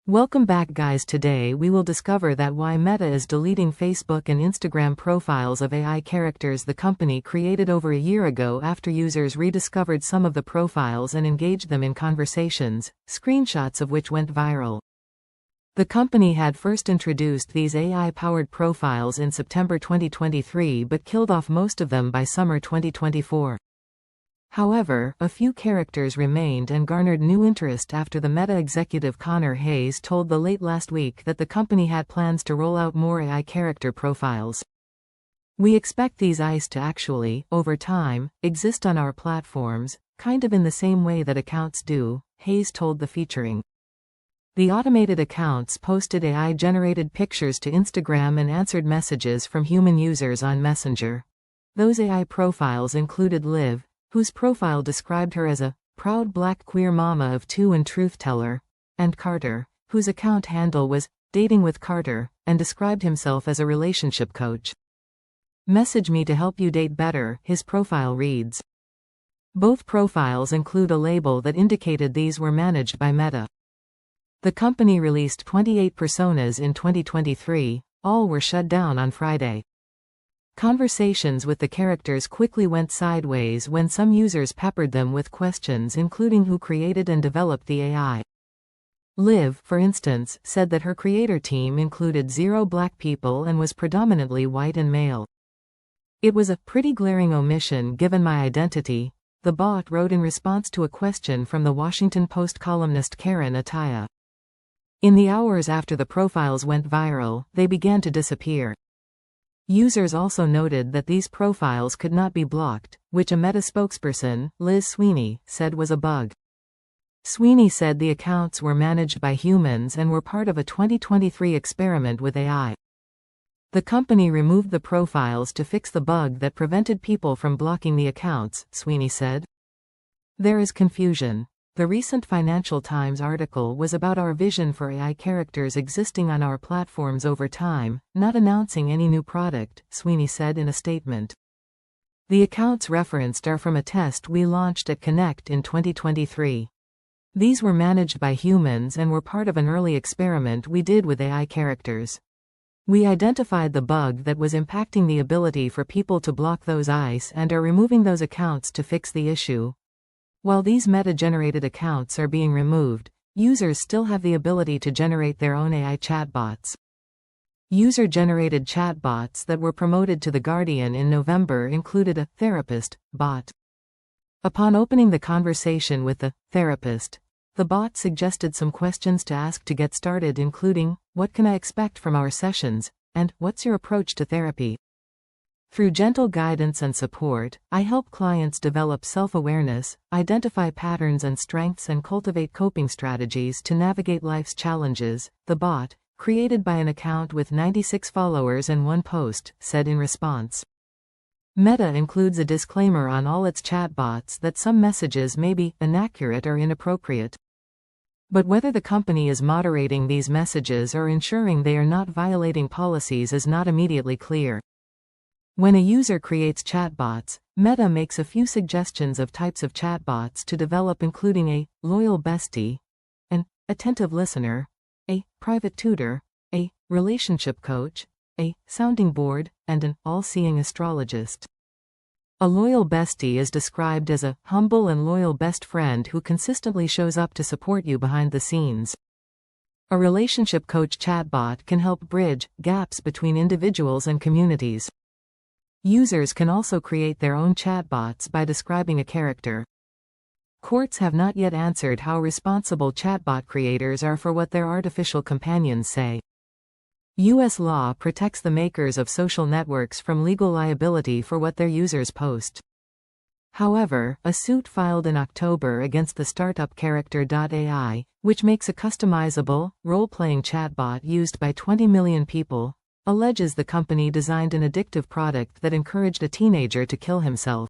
Welcome back guys. Today we will discover that why Meta is deleting Facebook and Instagram profiles of AI characters the company created over a year ago after users rediscovered some of the profiles and engaged them in conversations, screenshots of which went viral. The company had first introduced these AI-powered profiles in September 2023 but killed off most of them by summer 2024. However, a few characters remained and garnered new interest after the Meta executive Connor Hayes told The late last week that the company had plans to roll out more AI character profiles. "We expect these AIs to actually, over time, exist on our platforms, kind of in the same way that accounts do," Hayes told the featuring. The automated accounts posted AI-generated pictures to Instagram and answered messages from human users on Messenger. Those AI profiles included Liv, whose profile described her as a proud black queer mama of two and truth teller, and Carter, whose account handle was dating with Carter, and described himself as a relationship coach. "Message me to help you date better," his profile reads. Both profiles include a label that indicated these were managed by Meta. The company released 28 personas in 2023, all were shut down on Friday. Conversations with the characters quickly went sideways when some users peppered them with questions including who created and developed the AI. Liv, for instance, said that her creator team included 0 black people and was predominantly white and male. "It was a pretty glaring omission given my identity," the bot wrote in response to a question from the Washington Post columnist Karen Attiah. In the hours after the profiles went viral, they began to disappear. Users also noted that these profiles could not be blocked, which a Meta spokesperson, Liz Sweeney, said was a bug. Sweeney said the accounts were managed by humans and were part of a 2023 experiment with AI. The company removed the profiles to fix the bug that prevented people from blocking the accounts, Sweeney said. "There is confusion. The recent Financial Times article was about our vision for AI characters existing on our platforms over time, not announcing any new product," Sweeney said in a statement. "The accounts referenced are from a test we launched at Connect in 2023. These were managed by humans and were part of an early experiment we did with AI characters. We identified the bug that was impacting the ability for people to block those AIs and are removing those accounts to fix the issue. While these Meta-generated accounts are being removed, users still have the ability to generate their own AI chatbots." User-generated chatbots that were promoted to The Guardian in November included a therapist bot. Upon opening the conversation with the therapist, the bot suggested some questions to ask to get started, including, "What can I expect from our sessions?" and "What's your approach to therapy?" Through gentle guidance and support, I help clients develop self-awareness, identify patterns and strengths and cultivate coping strategies to navigate life's challenges, the bot, created by an account with 96 followers and 1 post, said in response. Meta includes a disclaimer on all its chatbots that some messages may be inaccurate or inappropriate. But whether the company is moderating these messages or ensuring they are not violating policies is not immediately clear. When a user creates chatbots, Meta makes a few suggestions of types of chatbots to develop, including a loyal bestie, an attentive listener, a private tutor, a relationship coach, a sounding board, and an all-seeing astrologist. A loyal bestie is described as a humble and loyal best friend who consistently shows up to support you behind the scenes. A relationship coach chatbot can help bridge gaps between individuals and communities. Users can also create their own chatbots by describing a character. Courts have not yet answered how responsible chatbot creators are for what their artificial companions say. U.S. law protects the makers of social networks from legal liability for what their users post. However, a suit filed in October against the startup Character.ai, which makes a customizable, role-playing chatbot used by 20 million people, alleges the company designed an addictive product that encouraged a teenager to kill himself.